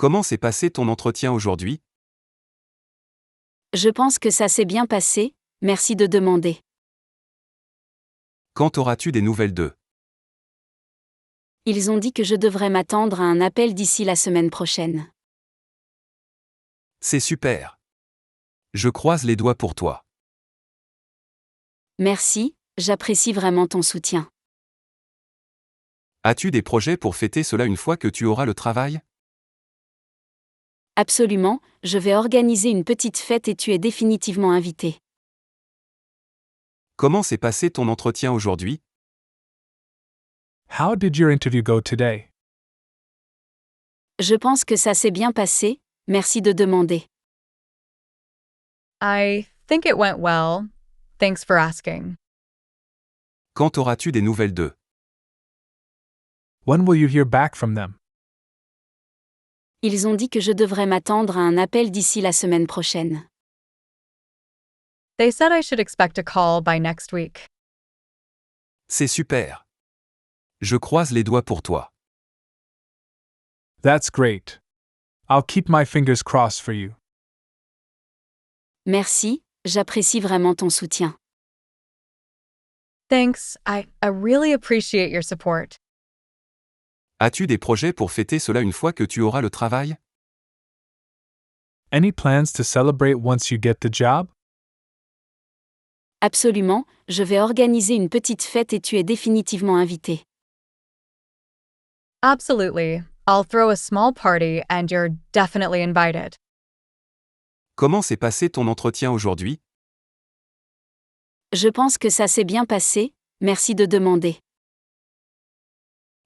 Comment s'est passé ton entretien aujourd'hui? Je pense que ça s'est bien passé, merci de demander. Quand auras-tu des nouvelles d'eux? Ils ont dit que je devrais m'attendre à un appel d'ici la semaine prochaine. C'est super. Je croise les doigts pour toi. Merci, j'apprécie vraiment ton soutien. As-tu des projets pour fêter cela une fois que tu auras le travail? Absolument, je vais organiser une petite fête et tu es définitivement invité. Comment s'est passé ton entretien aujourd'hui? How did your interview go today? Je pense que ça s'est bien passé, merci de demander. I think it went well. Thanks for asking. Quand auras-tu des nouvelles d'eux? When will you hear back from them? Ils ont dit que je devrais m'attendre à un appel d'ici la semaine prochaine. They said I should expect a call by next week. C'est super. Je croise les doigts pour toi. That's great. I'll keep my fingers crossed for you. Merci, j'apprécie vraiment ton soutien. Thanks, I really appreciate your support. As-tu des projets pour fêter cela une fois que tu auras le travail? Any plans to celebrate once you get the job? Absolument, je vais organiser une petite fête et tu es définitivement invité. Absolutely. I'll throw a small party and you're definitely invited. Comment s'est passé ton entretien aujourd'hui? Je pense que ça s'est bien passé, merci de demander.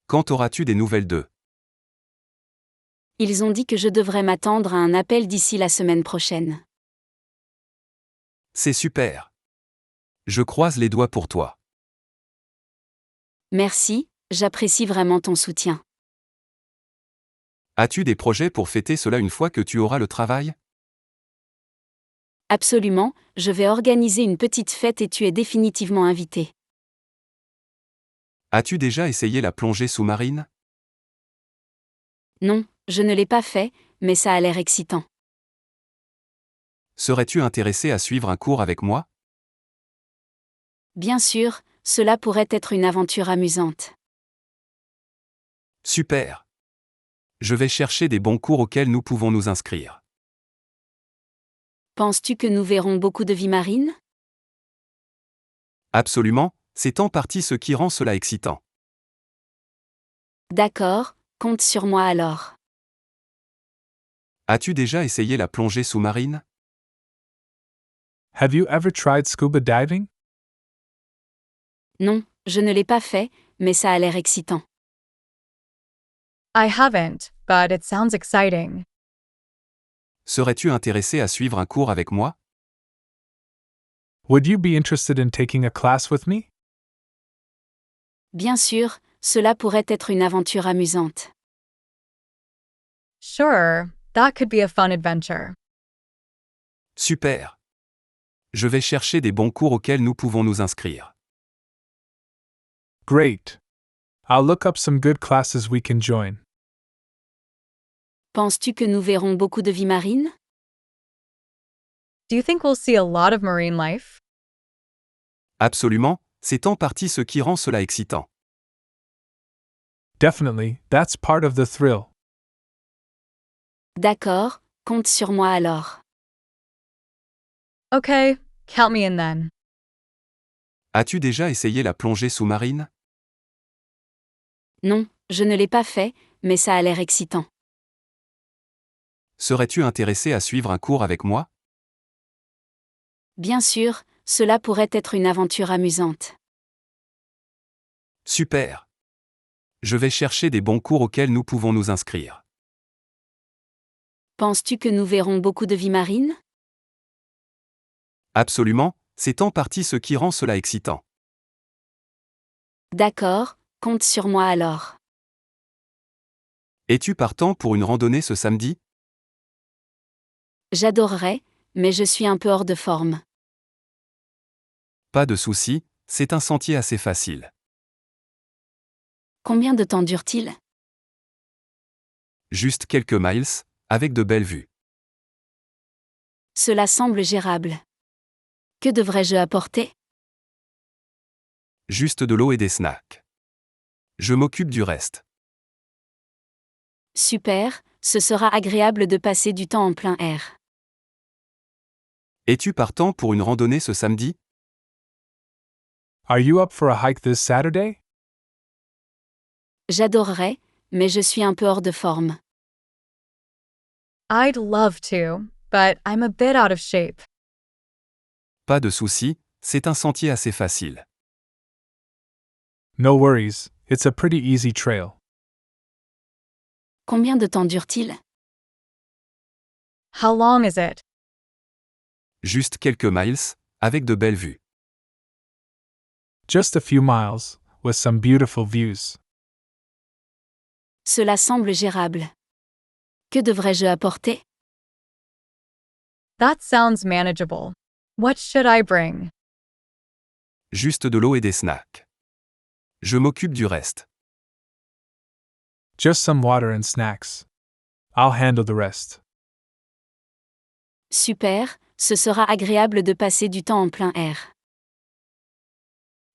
Quand auras-tu des nouvelles d'eux? Ils ont dit que je devrais m'attendre à un appel d'ici la semaine prochaine. C'est super. Je croise les doigts pour toi. Merci, j'apprécie vraiment ton soutien. As-tu des projets pour fêter cela une fois que tu auras le travail? Absolument, je vais organiser une petite fête et tu es définitivement invité. As-tu déjà essayé la plongée sous-marine? Non, je ne l'ai pas fait, mais ça a l'air excitant. Serais-tu intéressé à suivre un cours avec moi? Bien sûr, cela pourrait être une aventure amusante. Super. Je vais chercher des bons cours auxquels nous pouvons nous inscrire. Penses-tu que nous verrons beaucoup de vie marine? Absolument, c'est en partie ce qui rend cela excitant. D'accord, compte sur moi alors. As-tu déjà essayé la plongée sous-marine? Have you ever tried scuba diving? Non, je ne l'ai pas fait, mais ça a l'air excitant. I haven't, but it sounds exciting. Serais-tu intéressé à suivre un cours avec moi? Would you be interested in taking a class with me? Bien sûr, cela pourrait être une aventure amusante. Sure, that could be a fun adventure. Super. Je vais chercher des bons cours auxquels nous pouvons nous inscrire. Great. I'll look up some good classes we can join. Penses-tu que nous verrons beaucoup de vie marine? Do you think we'll see a lot of marine life? Absolument, c'est en partie ce qui rend cela excitant. Definitely, that's part of the thrill. D'accord, compte sur moi alors. Okay, count me in then. As-tu déjà essayé la plongée sous-marine? Non, je ne l'ai pas fait, mais ça a l'air excitant. Serais-tu intéressé à suivre un cours avec moi? Bien sûr, cela pourrait être une aventure amusante. Super. Je vais chercher des bons cours auxquels nous pouvons nous inscrire. Penses-tu que nous verrons beaucoup de vie marine? Absolument, c'est en partie ce qui rend cela excitant. D'accord, compte sur moi alors. Es-tu partant pour une randonnée ce samedi? J'adorerais, mais je suis un peu hors de forme. Pas de souci, c'est un sentier assez facile. Combien de temps dure-t-il? Juste quelques miles, avec de belles vues. Cela semble gérable. Que devrais-je apporter? Juste de l'eau et des snacks. Je m'occupe du reste. Super, ce sera agréable de passer du temps en plein air. Es-tu partant pour une randonnée ce samedi? Are you up for a hike this Saturday? J'adorerais, mais je suis un peu hors de forme. I'd love to, but I'm a bit out of shape. Pas de souci, c'est un sentier assez facile. No worries, it's a pretty easy trail. Combien de temps dure-t-il? How long is it? Juste quelques miles, avec de belles vues. Just a few miles, with some beautiful views. Cela semble gérable. Que devrais-je apporter? That sounds manageable. What should I bring? Juste de l'eau et des snacks. Je m'occupe du reste. Just some water and snacks. I'll handle the rest. Super, ce sera agréable de passer du temps en plein air.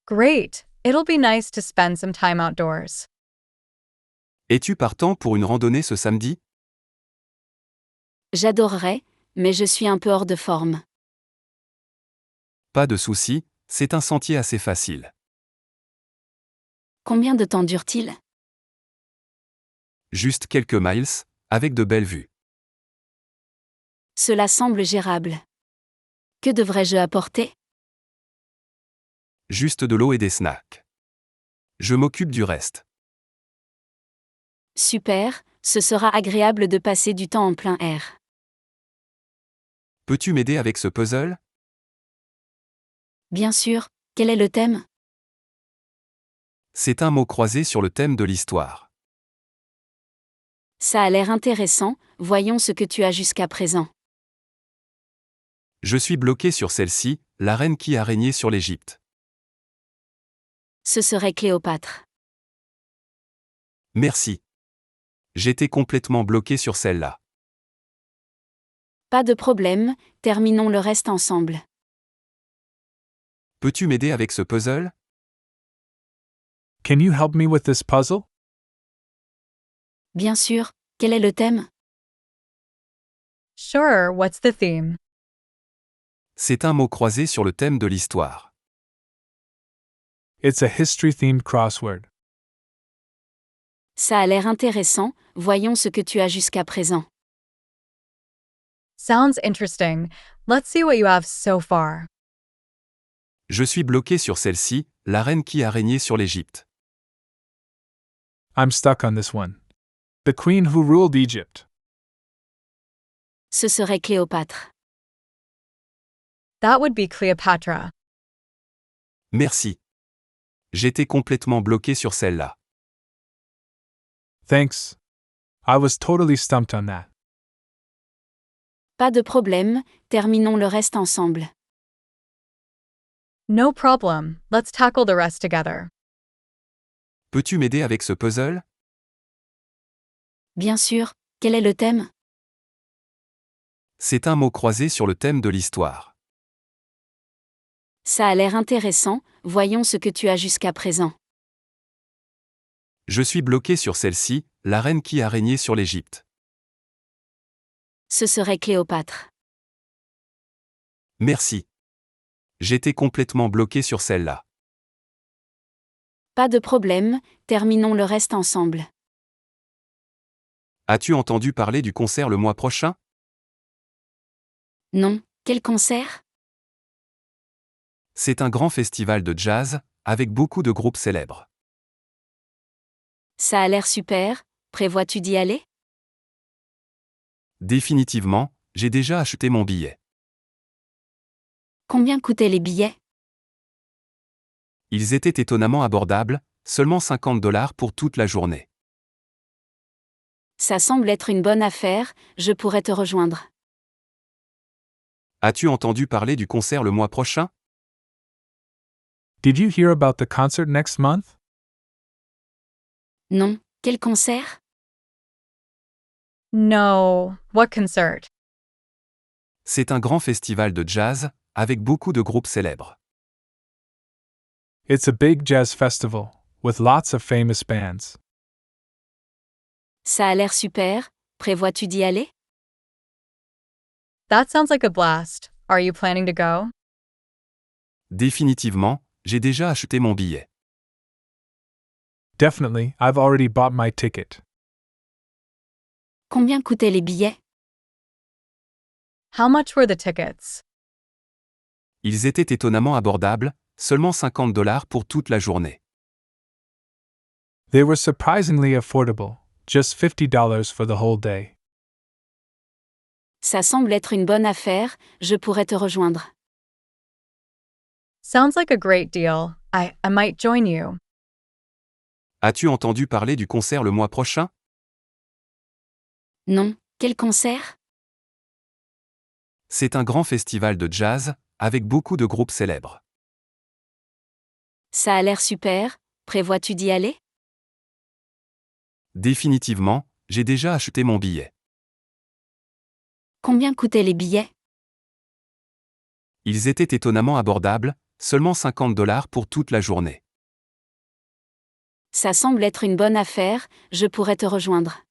Great! It'll be nice to spend some time outdoors. Es-tu partant pour une randonnée ce samedi? J'adorerais, mais je suis un peu hors de forme. Pas de souci, c'est un sentier assez facile. Combien de temps dure-t-il? Juste quelques miles, avec de belles vues. Cela semble gérable. Que devrais-je apporter? Juste de l'eau et des snacks. Je m'occupe du reste. Super, ce sera agréable de passer du temps en plein air. Peux-tu m'aider avec ce puzzle? Bien sûr, quel est le thème? C'est un mot croisé sur le thème de l'histoire. Ça a l'air intéressant, voyons ce que tu as jusqu'à présent. Je suis bloqué sur celle-ci, la reine qui a régné sur l'Égypte. Ce serait Cléopâtre. Merci. J'étais complètement bloqué sur celle-là. Pas de problème, terminons le reste ensemble. Peux-tu m'aider avec ce puzzle? Can you help me with this puzzle? Bien sûr, quel est le thème? Sure, what's the theme? C'est un mot croisé sur le thème de l'histoire. It's a history-themed crossword. Ça a l'air intéressant, voyons ce que tu as jusqu'à présent. Sounds interesting. Let's see what you have so far. Je suis bloqué sur celle-ci, la reine qui a régné sur l'Égypte. I'm stuck on this one. The queen who ruled Egypt. Ce serait Cléopâtre. That would be Cleopatra. Merci. J'étais complètement bloqué sur celle-là. Thanks. I was totally stumped on that. Pas de problème, terminons le reste ensemble. No problem. Let's tackle the rest together. Peux-tu m'aider avec ce puzzle? Bien sûr, quel est le thème? C'est un mot croisé sur le thème de l'histoire. Ça a l'air intéressant, voyons ce que tu as jusqu'à présent. Je suis bloqué sur celle-ci, la reine qui a régné sur l'Égypte. Ce serait Cléopâtre. Merci. J'étais complètement bloqué sur celle-là. Pas de problème, terminons le reste ensemble. As-tu entendu parler du concert le mois prochain? Non, quel concert? C'est un grand festival de jazz, avec beaucoup de groupes célèbres. Ça a l'air super, prévois-tu d'y aller? Définitivement, j'ai déjà acheté mon billet. Combien coûtaient les billets? Ils étaient étonnamment abordables, seulement $50 pour toute la journée. Ça semble être une bonne affaire, je pourrais te rejoindre. As-tu entendu parler du concert le mois prochain? Did you hear about the concert next month? Non, quel concert? No, what concert? C'est un grand festival de jazz, avec beaucoup de groupes célèbres. It's a big jazz festival, with lots of famous bands. Ça a l'air super, prévois-tu d'y aller? That sounds like a blast. Are you planning to go? Définitivement, j'ai déjà acheté mon billet. Definitely, I've already bought my ticket. Combien coûtaient les billets? How much were the tickets? Ils étaient étonnamment abordables, seulement $50 pour toute la journée. They were surprisingly affordable, just $50 for the whole day. Ça semble être une bonne affaire, je pourrais te rejoindre. Sounds like a great deal. I might join you. As-tu entendu parler du concert le mois prochain? Non, quel concert? C'est un grand festival de jazz, avec beaucoup de groupes célèbres. Ça a l'air super, prévois-tu d'y aller? Définitivement, j'ai déjà acheté mon billet. Combien coûtaient les billets? Ils étaient étonnamment abordables, seulement $50 pour toute la journée. Ça semble être une bonne affaire, je pourrais te rejoindre.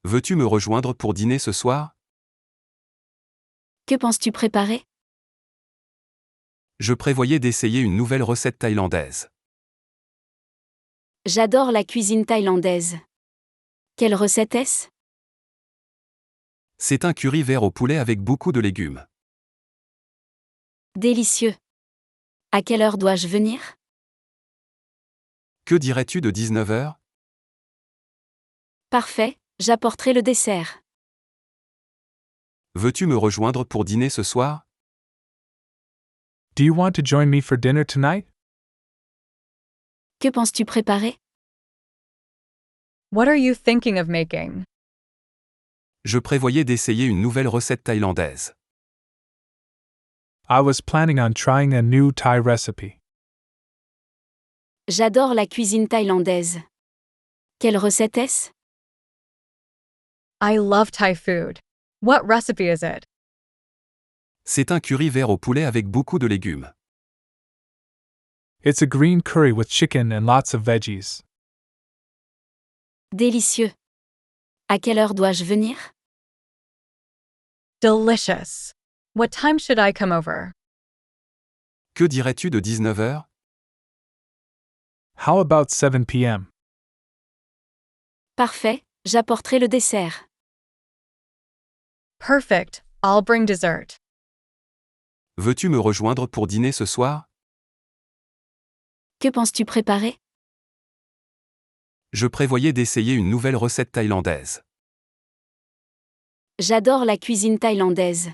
Veux-tu me rejoindre pour dîner ce soir? Que penses-tu préparer? Je prévoyais d'essayer une nouvelle recette thaïlandaise. J'adore la cuisine thaïlandaise. Quelle recette est-ce? C'est un curry vert au poulet avec beaucoup de légumes. Délicieux. À quelle heure dois-je venir? Que dirais-tu de 19h? Parfait, j'apporterai le dessert. Veux-tu me rejoindre pour dîner ce soir? Do you want to join me for dinner tonight? Que penses-tu préparer? What are you thinking of making? Je prévoyais d'essayer une nouvelle recette thaïlandaise. I was planning on trying a new Thai recipe. J'adore la cuisine thaïlandaise. Quelle recette est-ce? I love Thai food. What recipe is it? C'est un curry vert au poulet avec beaucoup de légumes. It's a green curry with chicken and lots of veggies. Délicieux. À quelle heure dois-je venir? Delicious. What time should I come over? Que dirais-tu de 19h? How about 7 p.m.? Parfait, j'apporterai le dessert. Perfect. I'll bring dessert. Veux-tu me rejoindre pour dîner ce soir? Que penses-tu préparer? Je prévoyais d'essayer une nouvelle recette thaïlandaise. J'adore la cuisine thaïlandaise.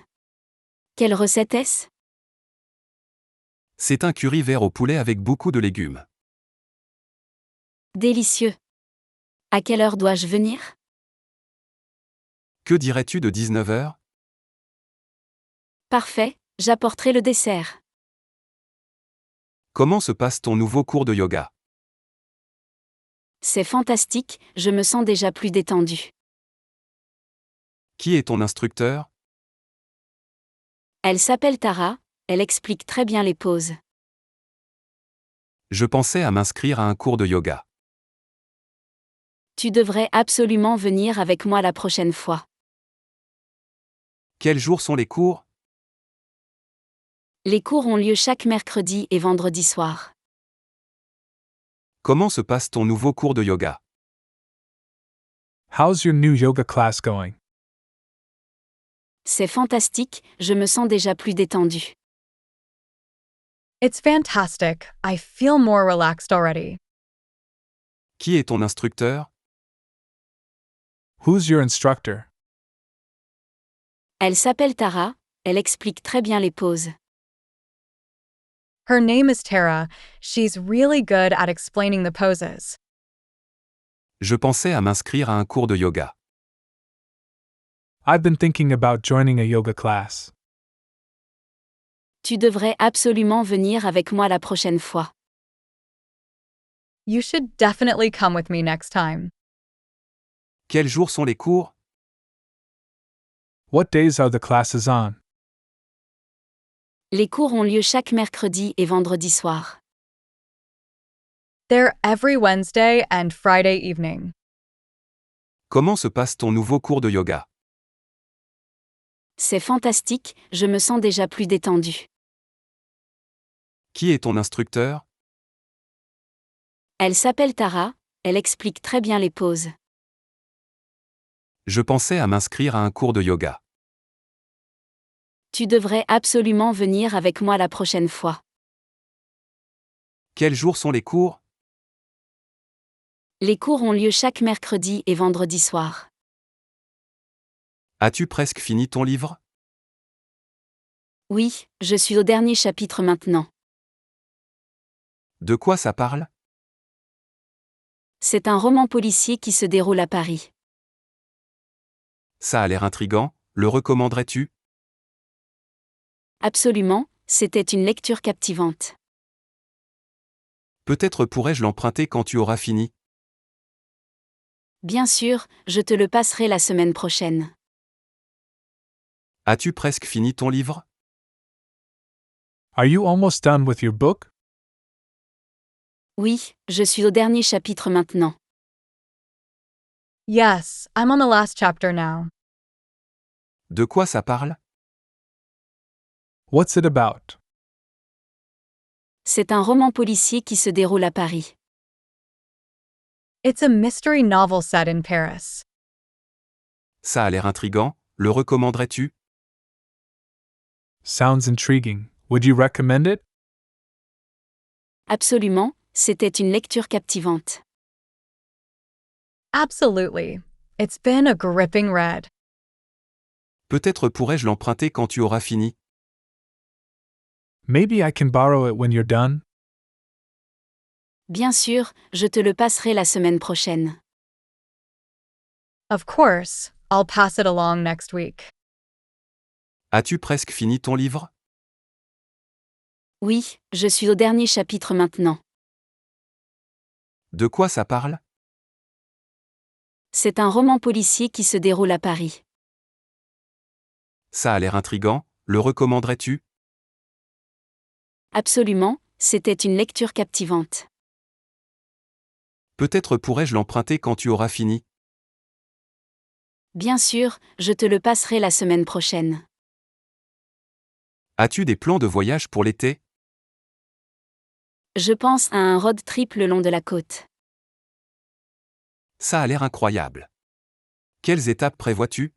Quelle recette est-ce? C'est un curry vert au poulet avec beaucoup de légumes. Délicieux. À quelle heure dois-je venir? Que dirais-tu de 19h? Parfait, j'apporterai le dessert. Comment se passe ton nouveau cours de yoga? C'est fantastique, je me sens déjà plus détendue. Qui est ton instructeur? Elle s'appelle Tara, elle explique très bien les poses. Je pensais à m'inscrire à un cours de yoga. Tu devrais absolument venir avec moi la prochaine fois. Quels jours sont les cours? Les cours ont lieu chaque mercredi et vendredi soir. Comment se passe ton nouveau cours de yoga? How's your new yoga class going? C'est fantastique, je me sens déjà plus détendue. It's fantastic. I feel more relaxed already. Qui est ton instructeur? Who's your instructor? Elle s'appelle Tara, elle explique très bien les poses. Her name is Tara. She's really good at explaining the poses. Je pensais à m'inscrire à un cours de yoga. I've been thinking about joining a yoga class. Tu devrais absolument venir avec moi la prochaine fois. You should definitely come with me next time. Quels jours sont les cours? What days are the classes on? Les cours ont lieu chaque mercredi et vendredi soir. They're every Wednesday and Friday evening. Comment se passe ton nouveau cours de yoga? C'est fantastique, je me sens déjà plus détendue. Qui est ton instructeur? Elle s'appelle Tara, elle explique très bien les poses. Je pensais à m'inscrire à un cours de yoga. Tu devrais absolument venir avec moi la prochaine fois. Quels jours sont les cours? Les cours ont lieu chaque mercredi et vendredi soir. As-tu presque fini ton livre? Oui, je suis au dernier chapitre maintenant. De quoi ça parle? C'est un roman policier qui se déroule à Paris. Ça a l'air intriguant, le recommanderais-tu? Absolument, c'était une lecture captivante. Peut-être pourrais-je l'emprunter quand tu auras fini. Bien sûr, je te le passerai la semaine prochaine. As-tu presque fini ton livre? Are you almost done with your book? Oui, je suis au dernier chapitre maintenant. Yes, I'm on the last chapter now. De quoi ça parle? What's it about? C'est un roman policier qui se déroule à Paris. It's a mystery novel set in Paris. Ça a l'air intriguant, le recommanderais-tu? Sounds intriguing. Would you recommend it? Absolument, c'était une lecture captivante. Absolutely. It's been a gripping read. Peut-être pourrais-je l'emprunter quand tu auras fini. Maybe I can borrow it when you're done? Bien sûr, je te le passerai la semaine prochaine. Of course, I'll pass it along next week. As-tu presque fini ton livre? Oui, je suis au dernier chapitre maintenant. De quoi ça parle? C'est un roman policier qui se déroule à Paris. Ça a l'air intriguant, le recommanderais-tu? Absolument, c'était une lecture captivante. Peut-être pourrais-je l'emprunter quand tu auras fini. Bien sûr, je te le passerai la semaine prochaine. As-tu des plans de voyage pour l'été? Je pense à un road trip le long de la côte. Ça a l'air incroyable. Quelles étapes prévois-tu?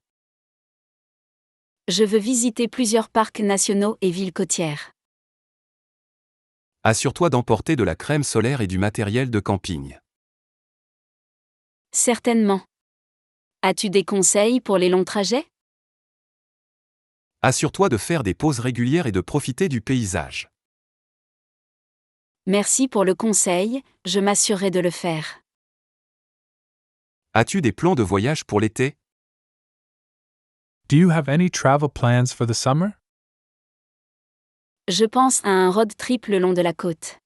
Je veux visiter plusieurs parcs nationaux et villes côtières. Assure-toi d'emporter de la crème solaire et du matériel de camping. Certainement. As-tu des conseils pour les longs trajets? Assure-toi de faire des pauses régulières et de profiter du paysage. Merci pour le conseil, je m'assurerai de le faire. As-tu des plans de voyage pour l'été? Do you have any travel plans for the summer? Je pense à un road trip le long de la côte.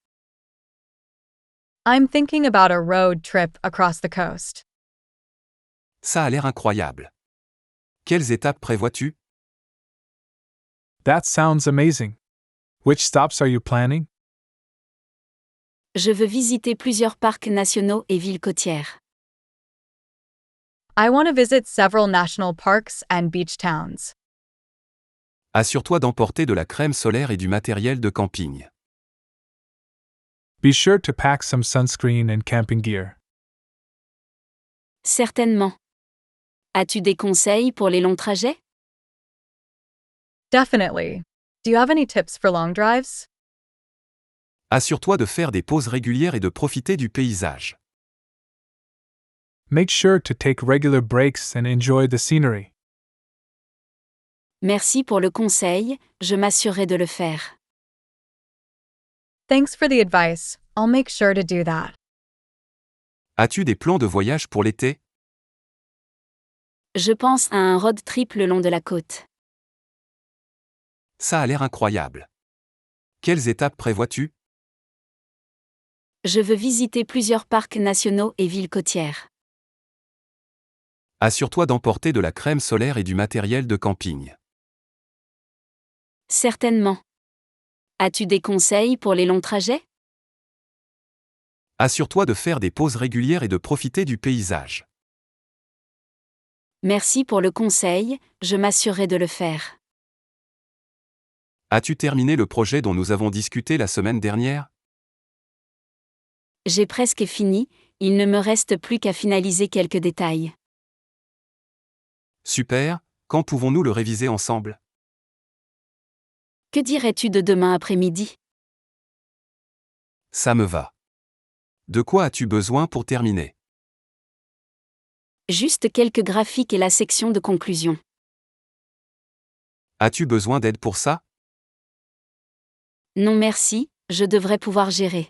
I'm thinking about a road trip across the coast. Ça a l'air incroyable. Quelles étapes prévois-tu? That sounds amazing. Which stops are you planning? Je veux visiter plusieurs parcs nationaux et villes côtières. I want to visit several national parks and beach towns. Assure-toi d'emporter de la crème solaire et du matériel de camping. Be sure to pack some sunscreen and camping gear. Certainement. As-tu des conseils pour les longs trajets? Definitely. Do you have any tips for long drives? Assure-toi de faire des pauses régulières et de profiter du paysage. Make sure to take regular breaks and enjoy the scenery. Merci pour le conseil, je m'assurerai de le faire. Thanks for the advice. I'll make sure to do that. As-tu des plans de voyage pour l'été? Je pense à un road trip le long de la côte. Ça a l'air incroyable. Quelles étapes prévois-tu? Je veux visiter plusieurs parcs nationaux et villes côtières. Assure-toi d'emporter de la crème solaire et du matériel de camping. Certainement. As-tu des conseils pour les longs trajets? Assure-toi de faire des pauses régulières et de profiter du paysage. Merci pour le conseil, je m'assurerai de le faire. As-tu terminé le projet dont nous avons discuté la semaine dernière? J'ai presque fini, il ne me reste plus qu'à finaliser quelques détails. Super, quand pouvons-nous le réviser ensemble? Que dirais-tu de demain après-midi? Ça me va. De quoi as-tu besoin pour terminer? Juste quelques graphiques et la section de conclusion. As-tu besoin d'aide pour ça? Non merci, je devrais pouvoir gérer.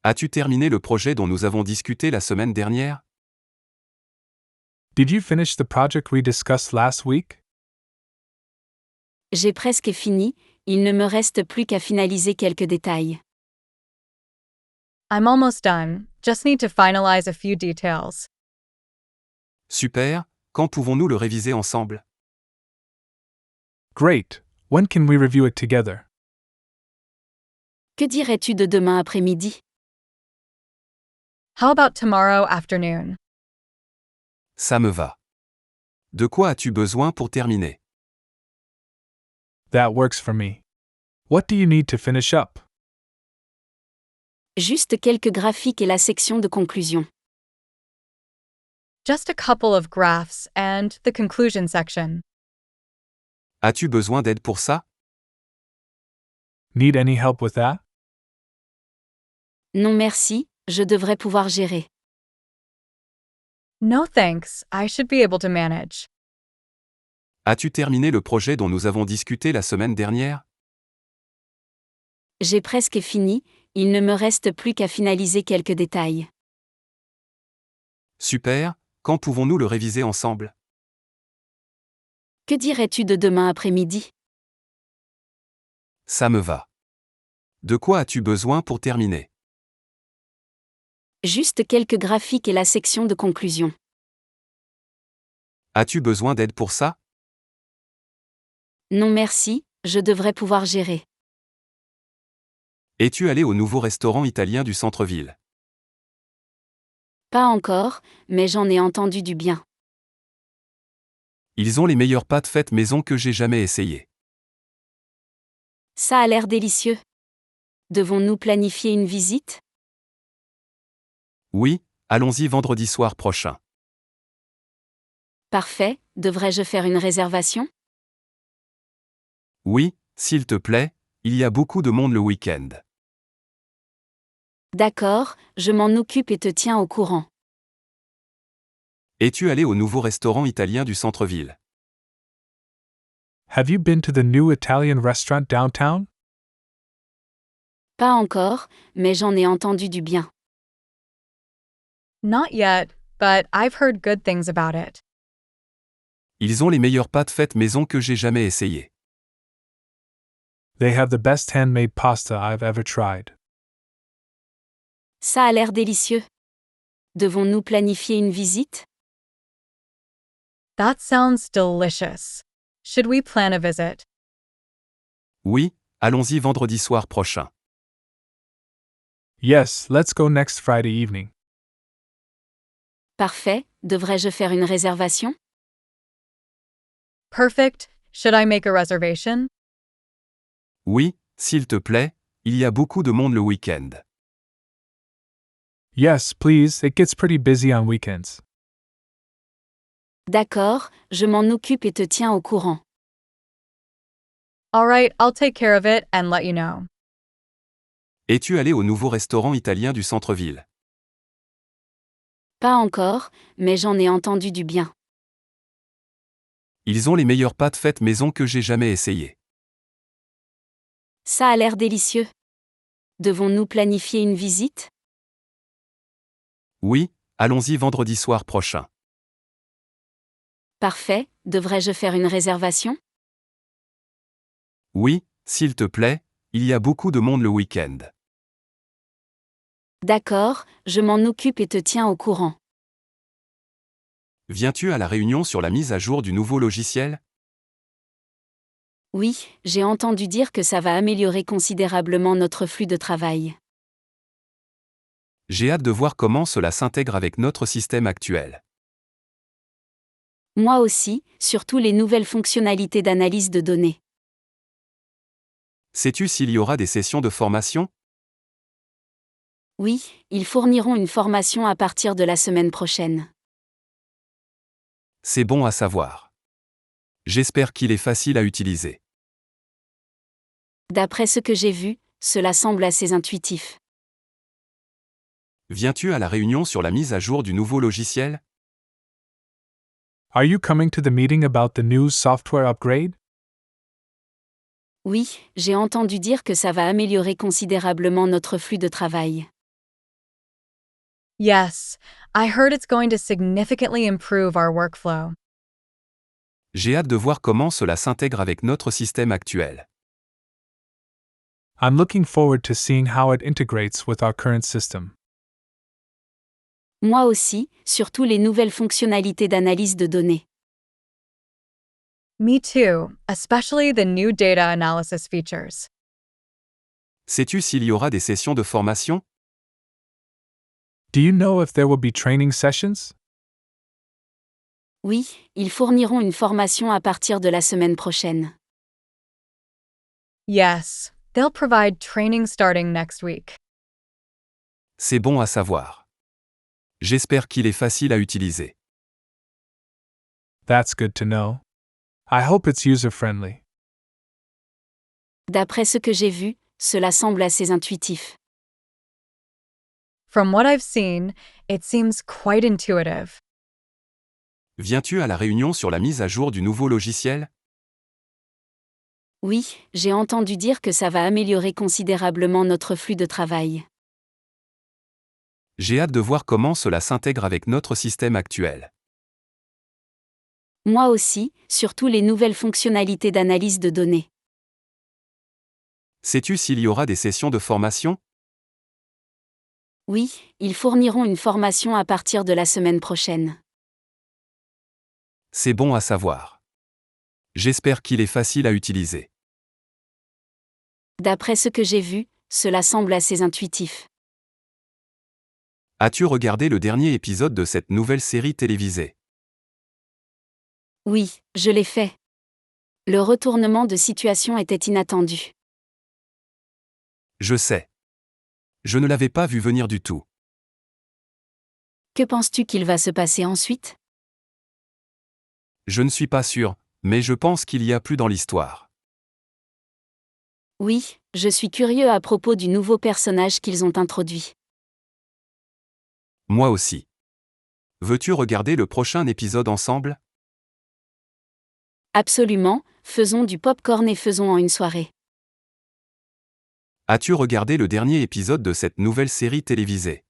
As-tu terminé le projet dont nous avons discuté la semaine dernière? Did you finish the project we discussed last week? J'ai presque fini, il ne me reste plus qu'à finaliser quelques détails. I'm almost done, just need to finalize a few details. Super, quand pouvons-nous le réviser ensemble? Great. When can we review it together? Que dirais-tu de demain après-midi? How about tomorrow afternoon? Ça me va. De quoi as-tu besoin pour terminer? That works for me. What do you need to finish up? Juste quelques graphiques et la section de conclusion. Just a couple of graphs and the conclusion section. As-tu besoin d'aide pour ça? Need any help with that? Non merci, je devrais pouvoir gérer. No thanks, I should be able to manage. As-tu terminé le projet dont nous avons discuté la semaine dernière? J'ai presque fini, il ne me reste plus qu'à finaliser quelques détails. Super, quand pouvons-nous le réviser ensemble? Que dirais-tu de demain après-midi? Ça me va. De quoi as-tu besoin pour terminer? Juste quelques graphiques et la section de conclusion. As-tu besoin d'aide pour ça? Non merci, je devrais pouvoir gérer. Es-tu allé au nouveau restaurant italien du centre-ville? Pas encore, mais j'en ai entendu du bien. Ils ont les meilleures pâtes faites maison que j'ai jamais essayées. Ça a l'air délicieux. Devons-nous planifier une visite? Oui, allons-y vendredi soir prochain. Parfait, devrais-je faire une réservation? Oui, s'il te plaît, il y a beaucoup de monde le week-end. D'accord, je m'en occupe et te tiens au courant. Es-tu allé au nouveau restaurant italien du centre-ville? Have you been to the new Italian restaurant downtown? Pas encore, mais j'en ai entendu du bien. Not yet, but I've heard good things about it. Ils ont les meilleures pâtes faites maison que j'ai jamais essayées. They have the best handmade pasta I've ever tried. Ça a l'air délicieux. Devons-nous planifier une visite? That sounds delicious. Should we plan a visit? Oui, allons-y vendredi soir prochain. Yes, let's go next Friday evening. Parfait, devrais-je faire une réservation? Perfect. Should I make a reservation? Oui, s'il te plaît, il y a beaucoup de monde le week-end. Yes, please, it gets pretty busy on weekends. D'accord, je m'en occupe et te tiens au courant. Alright, I'll take care of it and let you know. Es-tu allé au nouveau restaurant italien du centre-ville? Pas encore, mais j'en ai entendu du bien. Ils ont les meilleures pâtes faites maison que j'ai jamais essayées. Ça a l'air délicieux. Devons-nous planifier une visite? Oui, allons-y vendredi soir prochain. Parfait, devrais-je faire une réservation? Oui, s'il te plaît, il y a beaucoup de monde le week-end. D'accord, je m'en occupe et te tiens au courant. Viens-tu à la réunion sur la mise à jour du nouveau logiciel? Oui, j'ai entendu dire que ça va améliorer considérablement notre flux de travail. J'ai hâte de voir comment cela s'intègre avec notre système actuel. Moi aussi, surtout les nouvelles fonctionnalités d'analyse de données. Sais-tu s'il y aura des sessions de formation? Oui, ils fourniront une formation à partir de la semaine prochaine. C'est bon à savoir. J'espère qu'il est facile à utiliser. D'après ce que j'ai vu, cela semble assez intuitif. Viens-tu à la réunion sur la mise à jour du nouveau logiciel? Are you coming to the meeting about the new software upgrade? Oui, j'ai entendu dire que ça va améliorer considérablement notre flux de travail. Yes, I heard it's going to significantly improve our workflow. J'ai hâte de voir comment cela s'intègre avec notre système actuel. I'm looking forward to seeing how it integrates with our current system. Moi aussi, surtout les nouvelles fonctionnalités d'analyse de données. Me too, especially the new data analysis features. Sais-tu s'il y aura des sessions de formation? Do you know if there will be training sessions? Oui, ils fourniront une formation à partir de la semaine prochaine. Yes, they'll provide training starting next week. C'est bon à savoir. J'espère qu'il est facile à utiliser. That's good to know. I hope it's user-friendly. D'après ce que j'ai vu, cela semble assez intuitif. From what I've seen, it seems quite intuitive. Viens-tu à la réunion sur la mise à jour du nouveau logiciel? Oui, j'ai entendu dire que ça va améliorer considérablement notre flux de travail. J'ai hâte de voir comment cela s'intègre avec notre système actuel. Moi aussi, surtout les nouvelles fonctionnalités d'analyse de données. Sais-tu s'il y aura des sessions de formation? Oui, ils fourniront une formation à partir de la semaine prochaine. C'est bon à savoir. J'espère qu'il est facile à utiliser. D'après ce que j'ai vu, cela semble assez intuitif. As-tu regardé le dernier épisode de cette nouvelle série télévisée? Oui, je l'ai fait. Le retournement de situation était inattendu. Je sais. Je ne l'avais pas vu venir du tout. Que penses-tu qu'il va se passer ensuite? Je ne suis pas sûr, mais je pense qu'il y a plus dans l'histoire. Oui, je suis curieux à propos du nouveau personnage qu'ils ont introduit. Moi aussi. Veux-tu regarder le prochain épisode ensemble? Absolument, faisons du pop-corn et faisons en une soirée. As-tu regardé le dernier épisode de cette nouvelle série télévisée?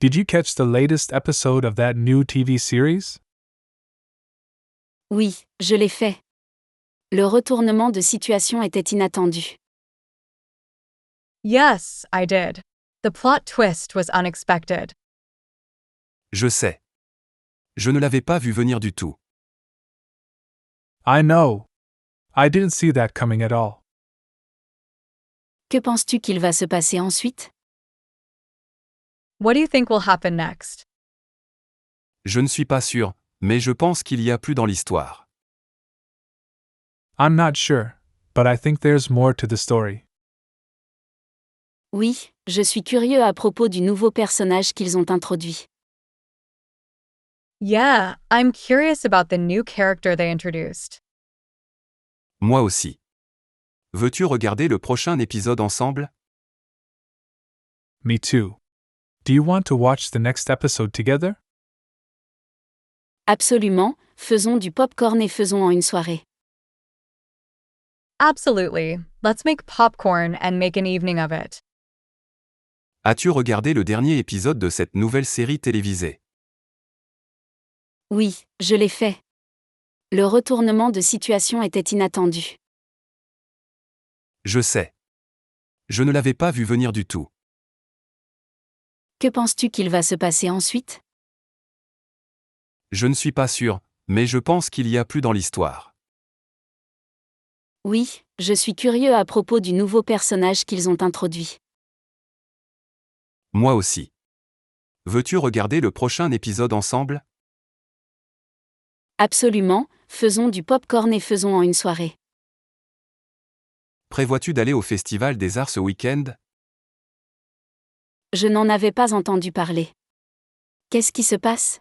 Did you catch the latest episode of that new TV series? Oui, je l'ai fait. Le retournement de situation était inattendu. Yes, I did. The plot twist was unexpected. Je sais. Je ne l'avais pas vu venir du tout. I know. I didn't see that coming at all. Que penses-tu qu'il va se passer ensuite? What do you think will happen next? Je ne suis pas sûr, mais je pense qu'il y a plus dans l'histoire. I'm not sure, but I think there's more to the story. Oui, je suis curieux à propos du nouveau personnage qu'ils ont introduit. Yeah, I'm curious about the new character they introduced. Moi aussi. Veux-tu regarder le prochain épisode ensemble? Me too. Do you want to watch the next episode together? Absolument, faisons du pop-corn et faisons en une soirée. Absolutely. Let's make popcorn and make an evening of it. As-tu regardé le dernier épisode de cette nouvelle série télévisée? Oui, je l'ai fait. Le retournement de situation était inattendu. Je sais. Je ne l'avais pas vu venir du tout. Que penses-tu qu'il va se passer ensuite? Je ne suis pas sûr, mais je pense qu'il y a plus dans l'histoire. Oui, je suis curieux à propos du nouveau personnage qu'ils ont introduit. Moi aussi. Veux-tu regarder le prochain épisode ensemble? Absolument, faisons du pop-corn et faisons en une soirée. Prévois-tu d'aller au Festival des Arts ce week-end? Je n'en avais pas entendu parler. Qu'est-ce qui se passe?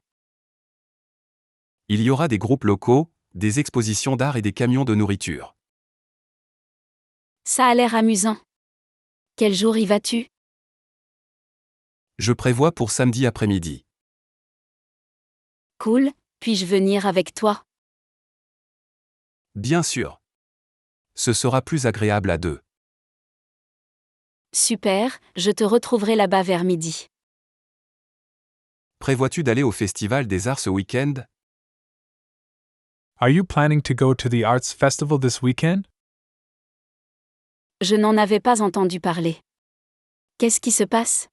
Il y aura des groupes locaux, des expositions d'art et des camions de nourriture. Ça a l'air amusant. Quel jour y vas-tu? Je prévois pour samedi après-midi. Cool, puis-je venir avec toi? Bien sûr. Ce sera plus agréable à deux. Super, je te retrouverai là-bas vers midi. Prévois-tu d'aller au Festival des Arts ce week-end? Are you planning to go to the Arts Festival this weekend? Je n'en avais pas entendu parler. Qu'est-ce qui se passe?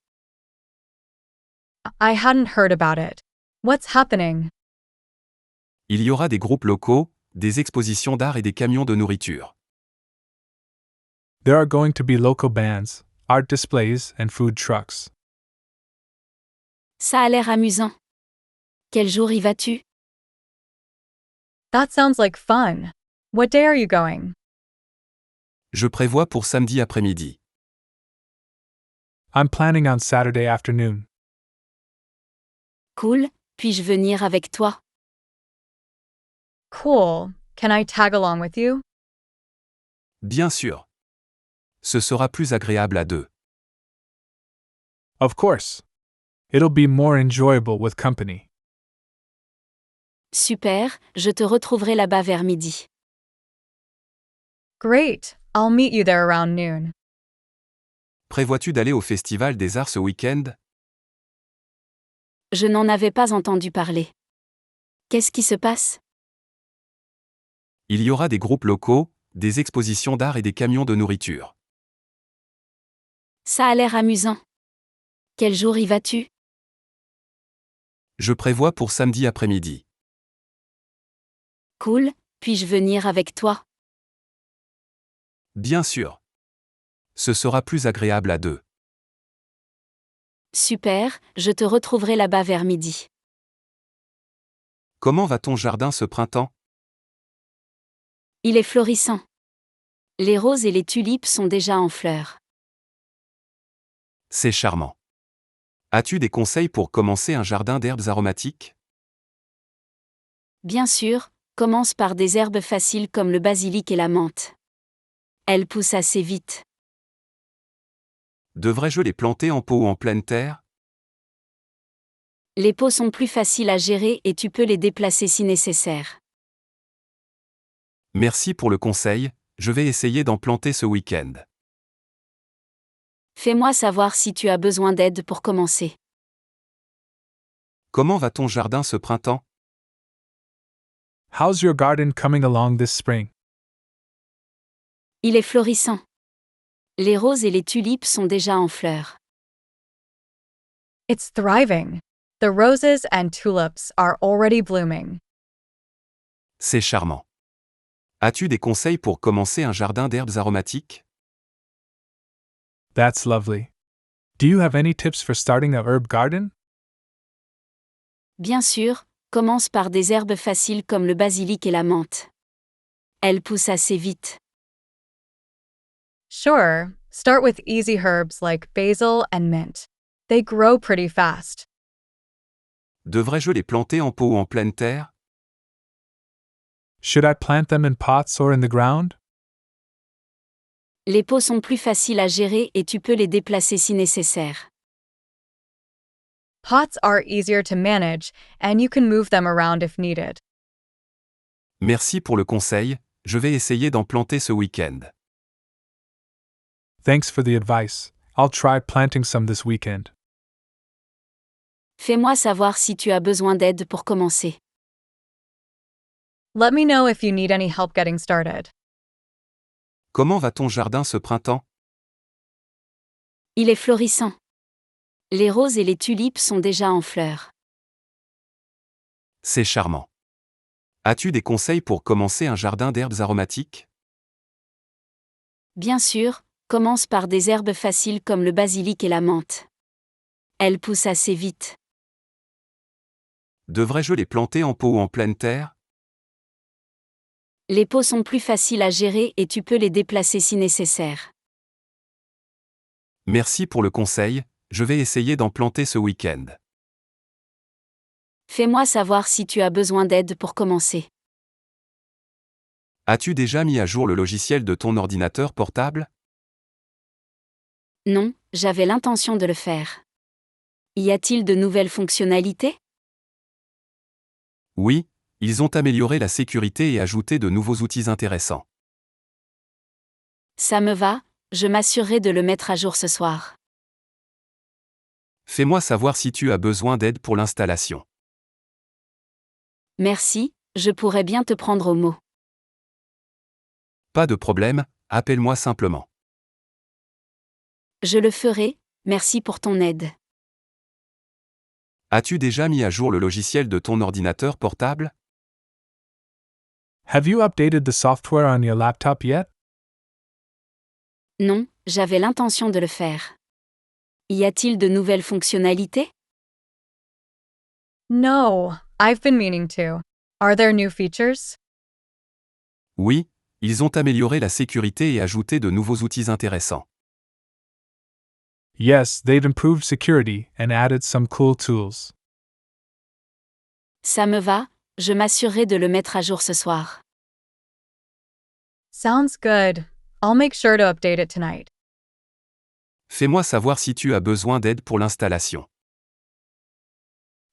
I hadn't heard about it. What's happening? Il y aura des groupes locaux, des expositions d'art et des camions de nourriture. There are going to be local bands, art displays, and food trucks. Ça a l'air amusant. Quel jour y vas-tu? That sounds like fun. What day are you going? Je prévois pour samedi après-midi. I'm planning on Saturday afternoon. Cool, puis-je venir avec toi? Cool. Can I tag along with you? Bien sûr. Ce sera plus agréable à deux. Of course. It'll be more enjoyable with company. Super, je te retrouverai là-bas vers midi. Great. I'll meet you there around noon. Prévois-tu d'aller au Festival des Arts ce week-end? Je n'en avais pas entendu parler. Qu'est-ce qui se passe? Il y aura des groupes locaux, des expositions d'art et des camions de nourriture. Ça a l'air amusant. Quel jour y vas-tu? Je prévois pour samedi après-midi. Cool, puis-je venir avec toi? Bien sûr. Ce sera plus agréable à deux. Super, je te retrouverai là-bas vers midi. Comment va ton jardin ce printemps? Il est florissant. Les roses et les tulipes sont déjà en fleurs. C'est charmant. As-tu des conseils pour commencer un jardin d'herbes aromatiques? Bien sûr, commence par des herbes faciles comme le basilic et la menthe. Elles poussent assez vite. Devrais-je les planter en pot ou en pleine terre? Les pots sont plus faciles à gérer et tu peux les déplacer si nécessaire. Merci pour le conseil, je vais essayer d'en planter ce week-end. Fais-moi savoir si tu as besoin d'aide pour commencer. Comment va ton jardin ce printemps? How's your garden coming along this spring? Il est florissant. Les roses et les tulipes sont déjà en fleurs. It's thriving. The roses and tulips are already blooming. C'est charmant. As-tu des conseils pour commencer un jardin d'herbes aromatiques? That's lovely. Do you have any tips for starting a herb garden? Bien sûr, commence par des herbes faciles comme le basilic et la menthe. Elles poussent assez vite. Sure, start with easy herbs like basil and mint. They grow pretty fast. Devrais-je les planter en pot ou en pleine terre? Should I plant them in pots or in the ground? Les pots sont plus faciles à gérer et tu peux les déplacer si nécessaire. Pots are easier to manage, and you can move them around if needed. Merci pour le conseil, je vais essayer d'en planter ce week-end. Thanks for the advice. I'll try planting some this weekend. Fais-moi savoir si tu as besoin d'aide pour commencer. Let me know if you need any help getting started. Comment va ton jardin ce printemps? Il est florissant. Les roses et les tulipes sont déjà en fleurs. C'est charmant. As-tu des conseils pour commencer un jardin d'herbes aromatiques? Bien sûr, commence par des herbes faciles comme le basilic et la menthe. Elles poussent assez vite. Devrais-je les planter en pot ou en pleine terre? Les pots sont plus faciles à gérer et tu peux les déplacer si nécessaire. Merci pour le conseil, je vais essayer d'en planter ce week-end. Fais-moi savoir si tu as besoin d'aide pour commencer. As-tu déjà mis à jour le logiciel de ton ordinateur portable? Non, j'avais l'intention de le faire. Y a-t-il de nouvelles fonctionnalités? Oui, ils ont amélioré la sécurité et ajouté de nouveaux outils intéressants. Ça me va, je m'assurerai de le mettre à jour ce soir. Fais-moi savoir si tu as besoin d'aide pour l'installation. Merci, je pourrais bien te prendre au mot. Pas de problème, appelle-moi simplement. Je le ferai, merci pour ton aide. As-tu déjà mis à jour le logiciel de ton ordinateur portable? Have you updated the software on your laptop yet? Non, j'avais l'intention de le faire. Y a-t-il de nouvelles fonctionnalités? No, I've been meaning to. Are there new features? Oui, ils ont amélioré la sécurité et ajouté de nouveaux outils intéressants. Yes, they've improved security and added some cool tools. Ça me va, je m'assurerai de le mettre à jour ce soir. Sounds good. I'll make sure to update it tonight. Fais-moi savoir si tu as besoin d'aide pour l'installation.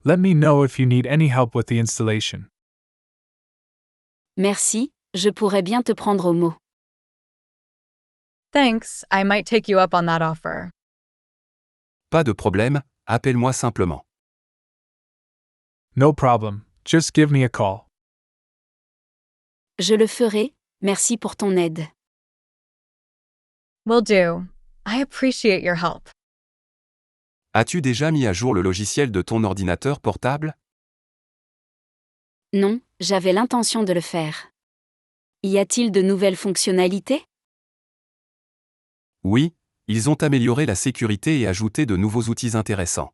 Let me know if you need any help with the installation. Merci, je pourrais bien te prendre au mot. Thanks, I might take you up on that offer. Pas de problème, appelle-moi simplement. No problem, just give me a call. Je le ferai, merci pour ton aide. Will do. I appreciate your help. As-tu déjà mis à jour le logiciel de ton ordinateur portable? Non, j'avais l'intention de le faire. Y a-t-il de nouvelles fonctionnalités? Oui, ils ont amélioré la sécurité et ajouté de nouveaux outils intéressants.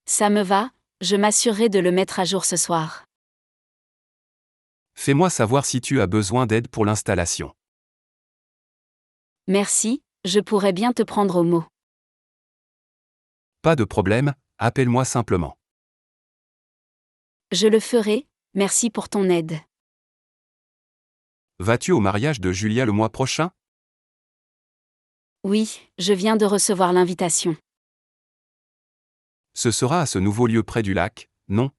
Ça me va, je m'assurerai de le mettre à jour ce soir. Fais-moi savoir si tu as besoin d'aide pour l'installation. Merci, je pourrais bien te prendre au mot. Pas de problème, appelle-moi simplement. Je le ferai, merci pour ton aide. Vas-tu au mariage de Julia le mois prochain? Oui, je viens de recevoir l'invitation. Ce sera à ce nouveau lieu près du lac, non?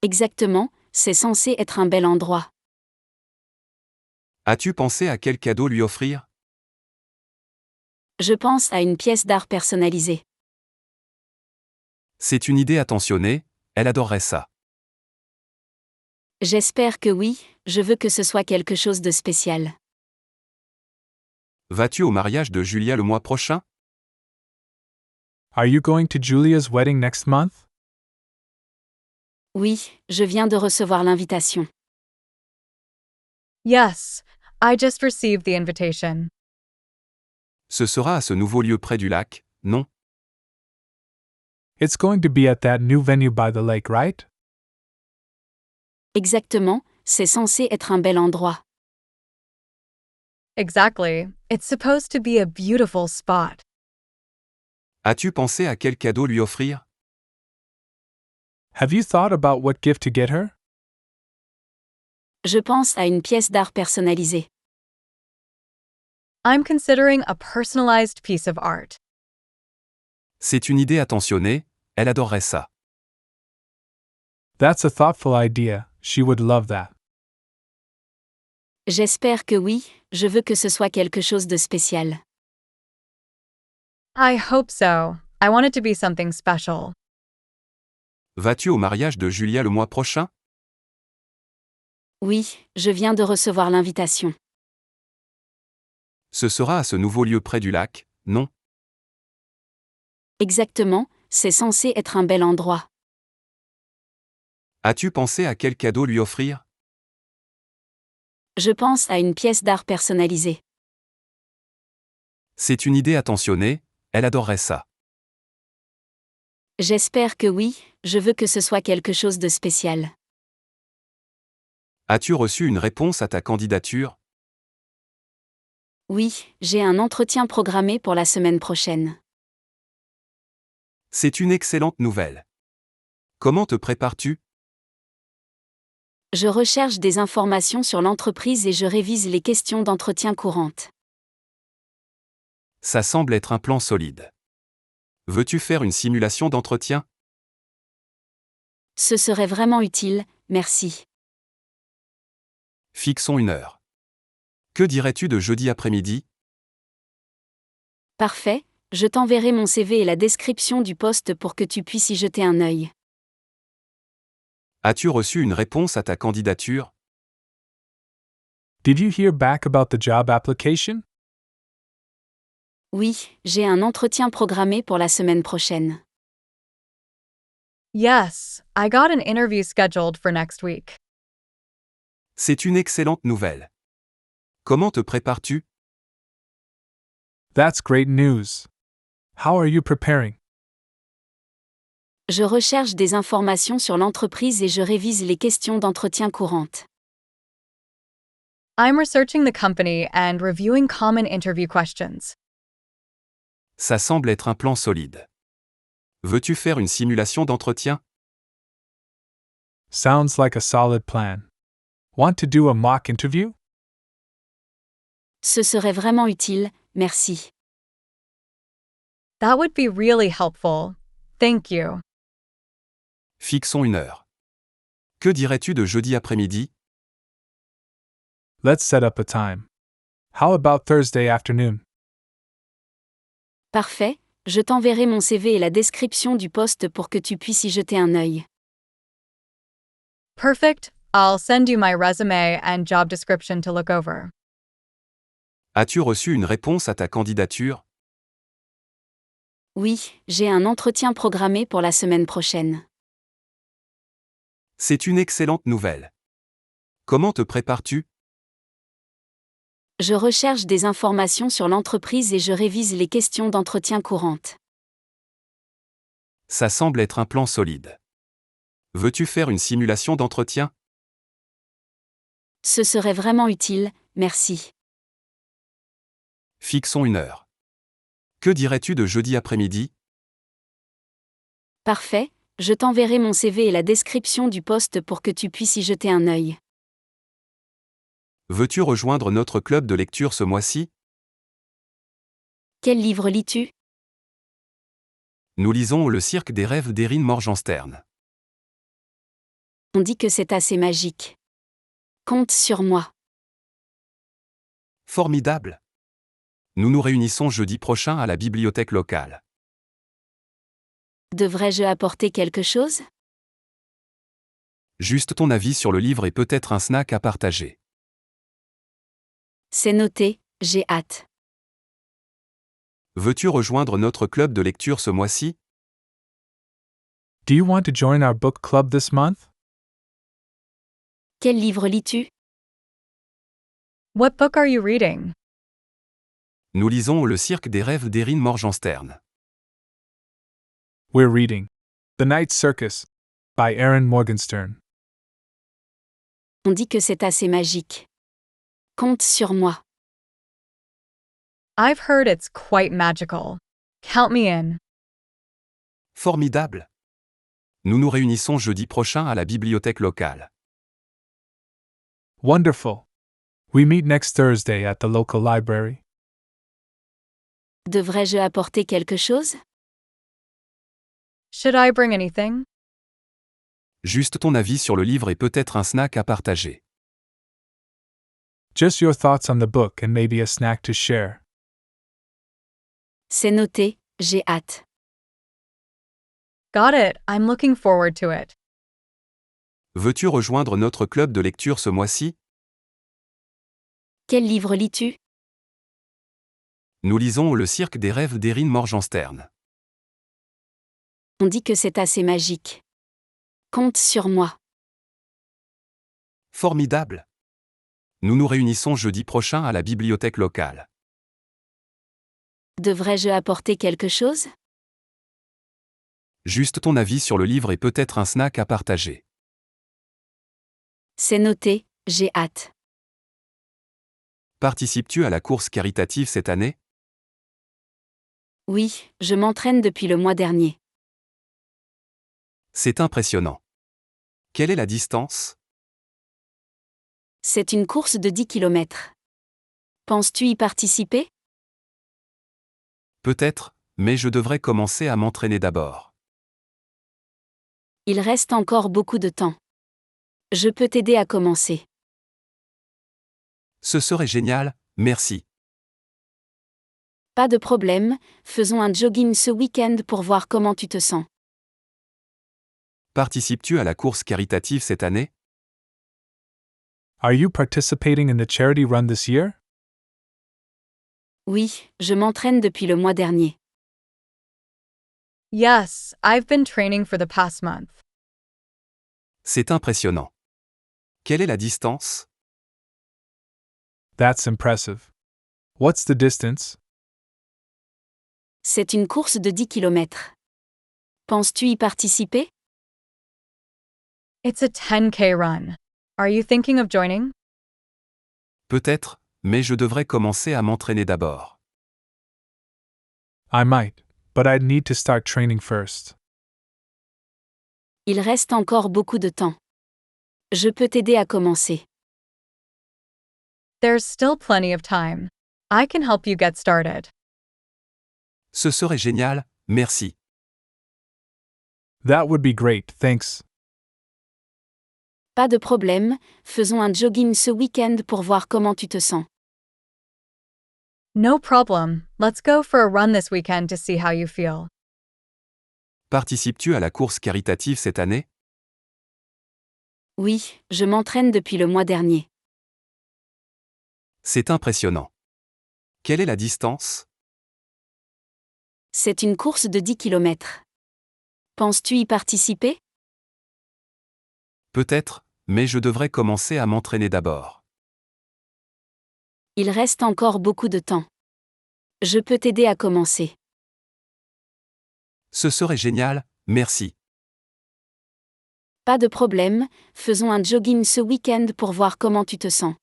Exactement, c'est censé être un bel endroit. As-tu pensé à quel cadeau lui offrir? Je pense à une pièce d'art personnalisée. C'est une idée attentionnée, elle adorerait ça. J'espère que oui, je veux que ce soit quelque chose de spécial. Vas-tu au mariage de Julia le mois prochain? Are you going to Julia's wedding next month? Oui, je viens de recevoir l'invitation. Yes, I just received the invitation. Ce sera à ce nouveau lieu près du lac, non? It's going to be at that new venue by the lake, right? Exactement, c'est censé être un bel endroit. Exactly. It's supposed to be a beautiful spot. As-tu pensé à quel cadeau lui offrir? Have you thought about what gift to get her? Je pense à une pièce d'art personnalisée. I'm considering a personalized piece of art. C'est une idée attentionnée, elle adorerait ça. That's a thoughtful idea, she would love that. J'espère que oui, je veux que ce soit quelque chose de spécial. I hope so. I want it to be something special. Vas-tu au mariage de Julia le mois prochain? Oui, je viens de recevoir l'invitation. Ce sera à ce nouveau lieu près du lac, non? Exactement, c'est censé être un bel endroit. As-tu pensé à quel cadeau lui offrir? Je pense à une pièce d'art personnalisée. C'est une idée attentionnée, elle adorerait ça. J'espère que oui, je veux que ce soit quelque chose de spécial. As-tu reçu une réponse à ta candidature? Oui, j'ai un entretien programmé pour la semaine prochaine. C'est une excellente nouvelle. Comment te prépares-tu? Je recherche des informations sur l'entreprise et je révise les questions d'entretien courantes. Ça semble être un plan solide. Veux-tu faire une simulation d'entretien? Ce serait vraiment utile, merci. Fixons une heure. Que dirais-tu de jeudi après-midi? Parfait, je t'enverrai mon CV et la description du poste pour que tu puisses y jeter un œil. As-tu reçu une réponse à ta candidature? Did you hear back about the job application? Oui, j'ai un entretien programmé pour la semaine prochaine. Yes, I got an interview scheduled for next week. C'est une excellente nouvelle. Comment te prépares-tu? That's great news. How are you preparing? Je recherche des informations sur l'entreprise et je révise les questions d'entretien courantes. I'm researching the company and reviewing common interview questions. Ça semble être un plan solide. Veux-tu faire une simulation d'entretien? Sounds like a solid plan. Want to do a mock interview? Ce serait vraiment utile, merci. That would be really helpful. Thank you. Fixons une heure. Que dirais-tu de jeudi après-midi? Let's set up a time. How about Thursday afternoon? Parfait, je t'enverrai mon CV et la description du poste pour que tu puisses y jeter un œil. Perfect. I'll send you my resume and job description to look over. As-tu reçu une réponse à ta candidature? Oui, j'ai un entretien programmé pour la semaine prochaine. C'est une excellente nouvelle. Comment te prépares-tu? Je recherche des informations sur l'entreprise et je révise les questions d'entretien courantes. Ça semble être un plan solide. Veux-tu faire une simulation d'entretien? Ce serait vraiment utile, merci. Fixons une heure. Que dirais-tu de jeudi après-midi? Parfait, je t'enverrai mon CV et la description du poste pour que tu puisses y jeter un œil. Veux-tu rejoindre notre club de lecture ce mois-ci? Quel livre lis-tu? Nous lisons Le cirque des rêves d'Erin Morgenstern. On dit que c'est assez magique. Compte sur moi. Formidable! Nous nous réunissons jeudi prochain à la bibliothèque locale. Devrais-je apporter quelque chose? Juste ton avis sur le livre et peut-être un snack à partager. C'est noté, j'ai hâte. Veux-tu rejoindre notre club de lecture ce mois-ci? Do you want to join our book club this month? Quel livre lis-tu? What book are you reading? Nous lisons Le cirque des rêves d'Erin Morgenstern. We're reading The Night Circus by Erin Morgenstern. On dit que c'est assez magique. Compte sur moi. I've heard it's quite magical. Count me in. Formidable! Nous nous réunissons jeudi prochain à la bibliothèque locale. Wonderful. We meet next Thursday at the local library. Devrais-je apporter quelque chose? Should I bring anything? Juste ton avis sur le livre et peut-être un snack à partager. Just your thoughts on the book and maybe a snack to share. C'est noté, j'ai hâte. Got it. I'm looking forward to it. Veux-tu rejoindre notre club de lecture ce mois-ci? Quel livre lis-tu? Nous lisons Le cirque des rêves d'Erin Morgenstern. On dit que c'est assez magique. Compte sur moi. Formidable! Nous nous réunissons jeudi prochain à la bibliothèque locale. Devrais-je apporter quelque chose? Juste ton avis sur le livre et peut-être un snack à partager. C'est noté, j'ai hâte. Participes-tu à la course caritative cette année? Oui, je m'entraîne depuis le mois dernier. C'est impressionnant. Quelle est la distance? C'est une course de 10 km. Penses-tu y participer? Peut-être, mais je devrais commencer à m'entraîner d'abord. Il reste encore beaucoup de temps. Je peux t'aider à commencer. Ce serait génial, merci. Pas de problème, faisons un jogging ce week-end pour voir comment tu te sens. Participes-tu à la course caritative cette année? Are you participating in the charity run this year? Oui, je m'entraîne depuis le mois dernier. Yes, I've been training for the past month. C'est impressionnant. Quelle est la distance? That's impressive. What's the distance? C'est une course de 10 km. Penses-tu y participer? It's a 10K run. Are you thinking of joining? Peut-être, mais je devrais commencer à m'entraîner d'abord. I might, but I'd need to start training first. Il reste encore beaucoup de temps. Je peux t'aider à commencer. There's still plenty of time. I can help you get started. Ce serait génial, merci. That would be great, thanks. Pas de problème, faisons un jogging ce week-end pour voir comment tu te sens. No problem. Let's go for a run this weekend to see how you feel. Participes-tu à la course caritative cette année? Oui, je m'entraîne depuis le mois dernier. C'est impressionnant. Quelle est la distance? C'est une course de 10 km. Penses-tu y participer? Peut-être, mais je devrais commencer à m'entraîner d'abord. Il reste encore beaucoup de temps. Je peux t'aider à commencer. Ce serait génial, merci. Pas de problème, faisons un jogging ce week-end pour voir comment tu te sens.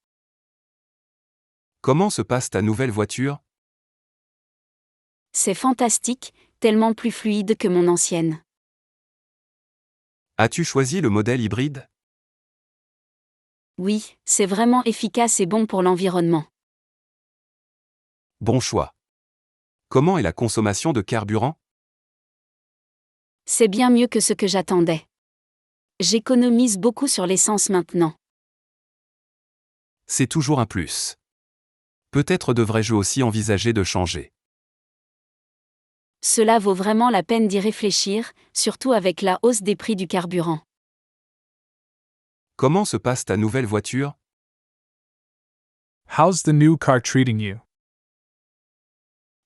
Comment se passe ta nouvelle voiture? C'est fantastique, tellement plus fluide que mon ancienne. As-tu choisi le modèle hybride? Oui, c'est vraiment efficace et bon pour l'environnement. Bon choix. Comment est la consommation de carburant? C'est bien mieux que ce que j'attendais. J'économise beaucoup sur l'essence maintenant. C'est toujours un plus. Peut-être devrais-je aussi envisager de changer. Cela vaut vraiment la peine d'y réfléchir, surtout avec la hausse des prix du carburant. Comment se passe ta nouvelle voiture? How's the new car treating you?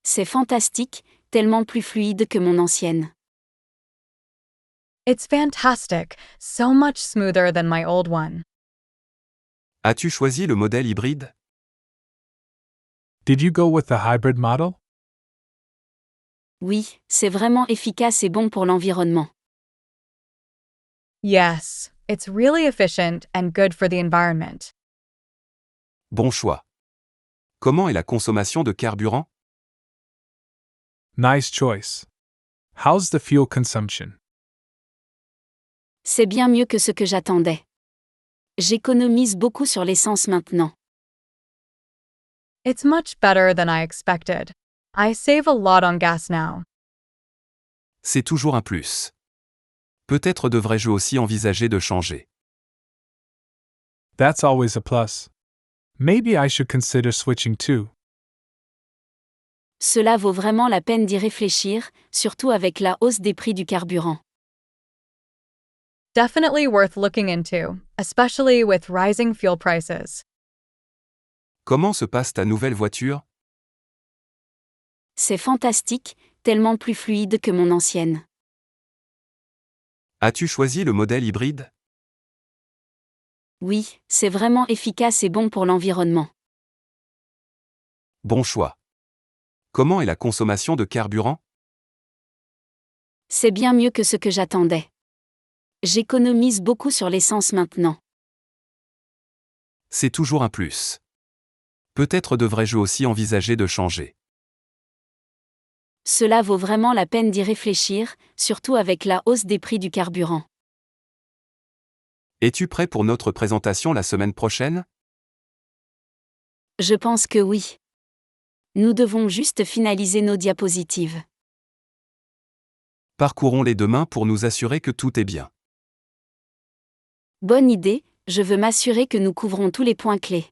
C'est fantastique, tellement plus fluide que mon ancienne. It's fantastic, so much smoother than my old one. As-tu choisi le modèle hybride? Did you go with the hybrid model? Oui, c'est vraiment efficace et bon pour l'environnement. Yes, it's really efficient and good for the environment. Bon choix. Comment est la consommation de carburant? Nice choice. How's the fuel consumption? C'est bien mieux que ce que j'attendais. J'économise beaucoup sur l'essence maintenant. It's much better than I expected. I save a lot on gas now. C'est toujours un plus. Peut-être devrais-je aussi envisager de changer. That's always a plus. Maybe I should consider switching too. Cela vaut vraiment la peine d'y réfléchir, surtout avec la hausse des prix du carburant. Definitely worth looking into, especially with rising fuel prices. Comment se passe ta nouvelle voiture? C'est fantastique, tellement plus fluide que mon ancienne. As-tu choisi le modèle hybride? Oui, c'est vraiment efficace et bon pour l'environnement. Bon choix. Comment est la consommation de carburant? C'est bien mieux que ce que j'attendais. J'économise beaucoup sur l'essence maintenant. C'est toujours un plus. Peut-être devrais-je aussi envisager de changer. Cela vaut vraiment la peine d'y réfléchir, surtout avec la hausse des prix du carburant. Es-tu prêt pour notre présentation la semaine prochaine? Je pense que oui. Nous devons juste finaliser nos diapositives. Parcourons-les demain pour nous assurer que tout est bien. Bonne idée, je veux m'assurer que nous couvrons tous les points clés.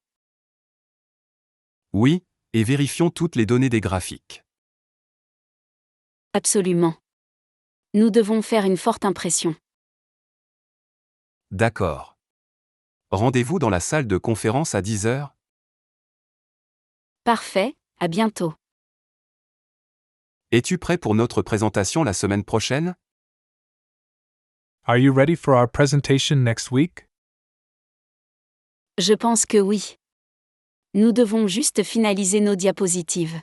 Oui, et vérifions toutes les données des graphiques. Absolument. Nous devons faire une forte impression. D'accord. Rendez-vous dans la salle de conférence à 10 heures. Parfait, à bientôt. Es-tu prêt pour notre présentation la semaine prochaine? Are you ready for our presentation next week? Je pense que oui. Nous devons juste finaliser nos diapositives.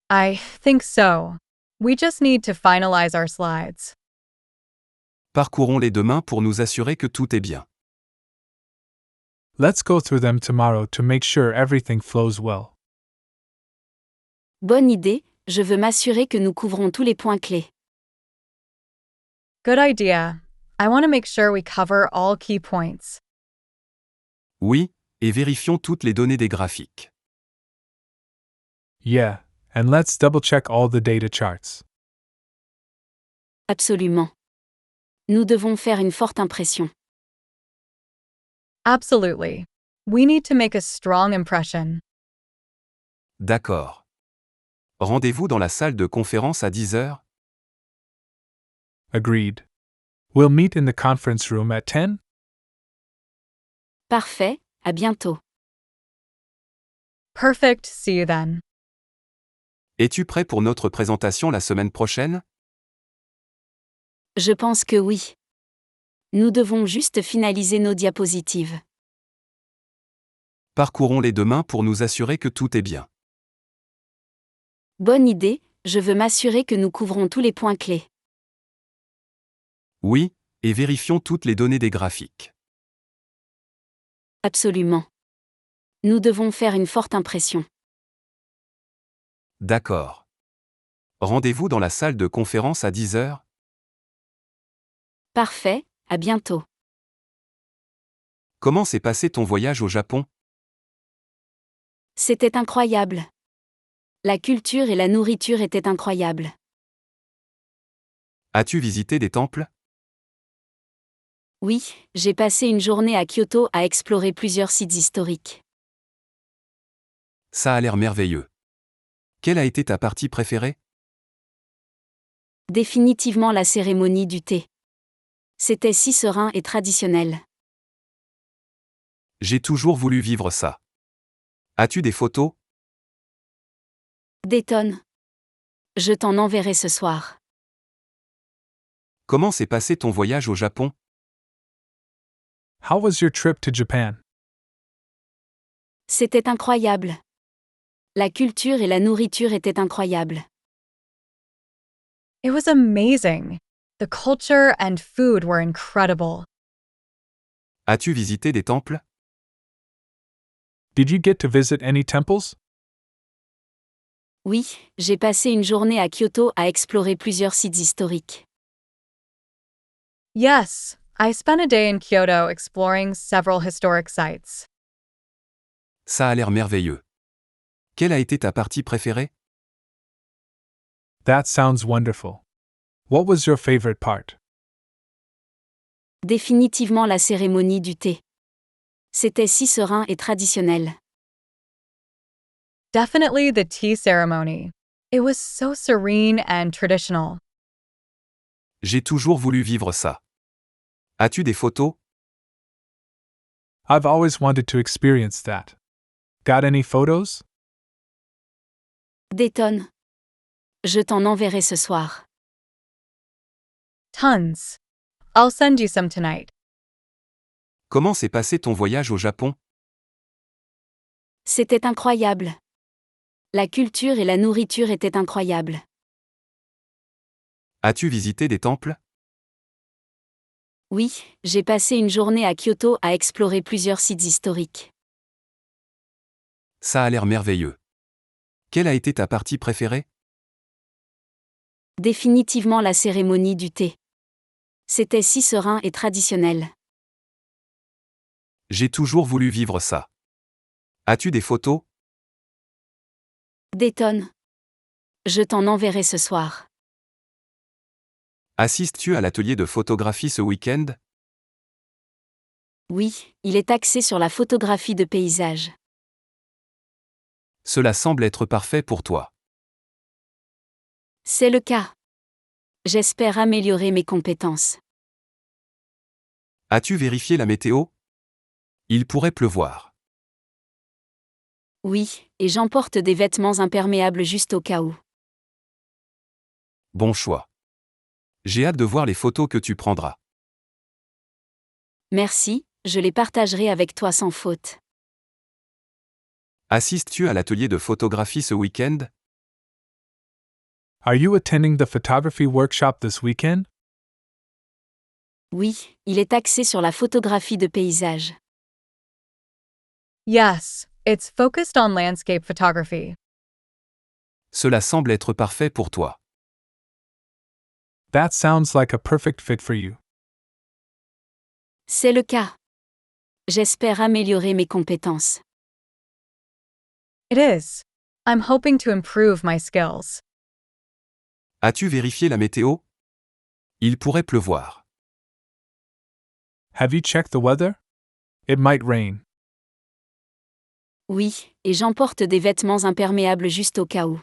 I think so. We just need to finalize our slides. Parcourons-les demain pour nous assurer que tout est bien. Let's go through them tomorrow to make sure everything flows well. Bonne idée, je veux m'assurer que nous couvrons tous les points clés. Good idea. I want to make sure we cover all key points. Oui, et vérifions toutes les données des graphiques. Yeah, and let's double check all the data charts. Absolument. Nous devons faire une forte impression. Absolutely. We need to make a strong impression. D'accord. Rendez-vous dans la salle de conférence à 10 heures. Agreed. We'll meet in the conference room at 10? Parfait, à bientôt. Perfect, see you then. Es-tu prêt pour notre présentation la semaine prochaine? Je pense que oui. Nous devons juste finaliser nos diapositives. Parcourons-les demain pour nous assurer que tout est bien. Bonne idée, je veux m'assurer que nous couvrons tous les points clés. Oui, et vérifions toutes les données des graphiques. Absolument. Nous devons faire une forte impression. D'accord. Rendez-vous dans la salle de conférence à 10 heures. Parfait, à bientôt. Comment s'est passé ton voyage au Japon? C'était incroyable. La culture et la nourriture étaient incroyables. As-tu visité des temples? Oui, j'ai passé une journée à Kyoto à explorer plusieurs sites historiques. Ça a l'air merveilleux. Quelle a été ta partie préférée? Définitivement la cérémonie du thé. C'était si serein et traditionnel. J'ai toujours voulu vivre ça. As-tu des photos? Des tonnes. Je t'en enverrai ce soir. Comment s'est passé ton voyage au Japon? How was your trip to Japan? C'était incroyable. La culture et la nourriture étaient incroyables. It was amazing. The culture and food were incredible. As-tu visité des temples? Did you get to visit any temples? Oui, j'ai passé une journée à Kyoto à explorer plusieurs sites historiques. Yes, I spent a day in Kyoto exploring several historic sites. Ça a l'air merveilleux. Quelle a été ta partie préférée? That sounds wonderful. What was your favorite part? Définitivement la cérémonie du thé. C'était si serein et traditionnel. Definitely the tea ceremony. It was so serene and traditional. J'ai toujours voulu vivre ça. As-tu des photos? I've always wanted to experience that. Got any photos? Des tonnes. Je t'en enverrai ce soir. Tons. I'll send you some tonight. Comment s'est passé ton voyage au Japon? C'était incroyable. La culture et la nourriture étaient incroyables. As-tu visité des temples? Oui, j'ai passé une journée à Kyoto à explorer plusieurs sites historiques. Ça a l'air merveilleux. Quelle a été ta partie préférée? Définitivement la cérémonie du thé. C'était si serein et traditionnel. J'ai toujours voulu vivre ça. As-tu des photos? Des tonnes. Je t'en enverrai ce soir. Assistes-tu à l'atelier de photographie ce week-end? Oui, il est axé sur la photographie de paysages. Cela semble être parfait pour toi. C'est le cas. J'espère améliorer mes compétences. As-tu vérifié la météo? Il pourrait pleuvoir. Oui, et j'emporte des vêtements imperméables juste au cas où. Bon choix. J'ai hâte de voir les photos que tu prendras. Merci, je les partagerai avec toi sans faute. Assistes-tu à l'atelier de photographie ce week-end? Are you attending the photography workshop this weekend? Oui, il est axé sur la photographie de paysages. Yes, it's focused on landscape photography. Cela semble être parfait pour toi. That sounds like a perfect fit for you. C'est le cas. J'espère améliorer mes compétences. It is. I'm hoping to improve my skills. As-tu vérifié la météo? Il pourrait pleuvoir. Have you checked the weather? It might rain. Oui, et j'emporte des vêtements imperméables juste au cas où.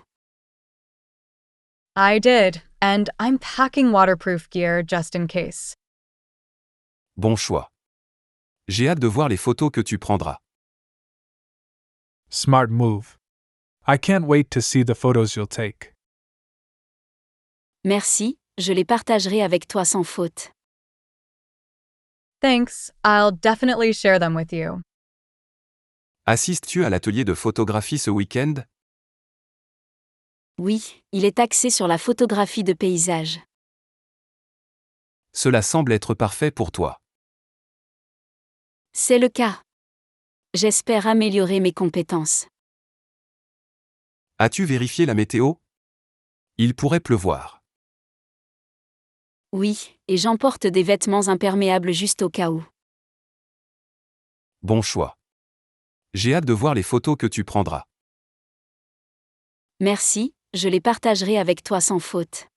I did, and I'm packing waterproof gear just in case. Bon choix. J'ai hâte de voir les photos que tu prendras. Smart move. I can't wait to see the photos you'll take. Merci, je les partagerai avec toi sans faute. Thanks, I'll definitely share them with you. Assistes-tu à l'atelier de photographie ce week-end? Oui, il est axé sur la photographie de paysages. Cela semble être parfait pour toi. C'est le cas. J'espère améliorer mes compétences. As-tu vérifié la météo? Il pourrait pleuvoir. Oui, et j'emporte des vêtements imperméables juste au cas où. Bon choix. J'ai hâte de voir les photos que tu prendras. Merci, je les partagerai avec toi sans faute.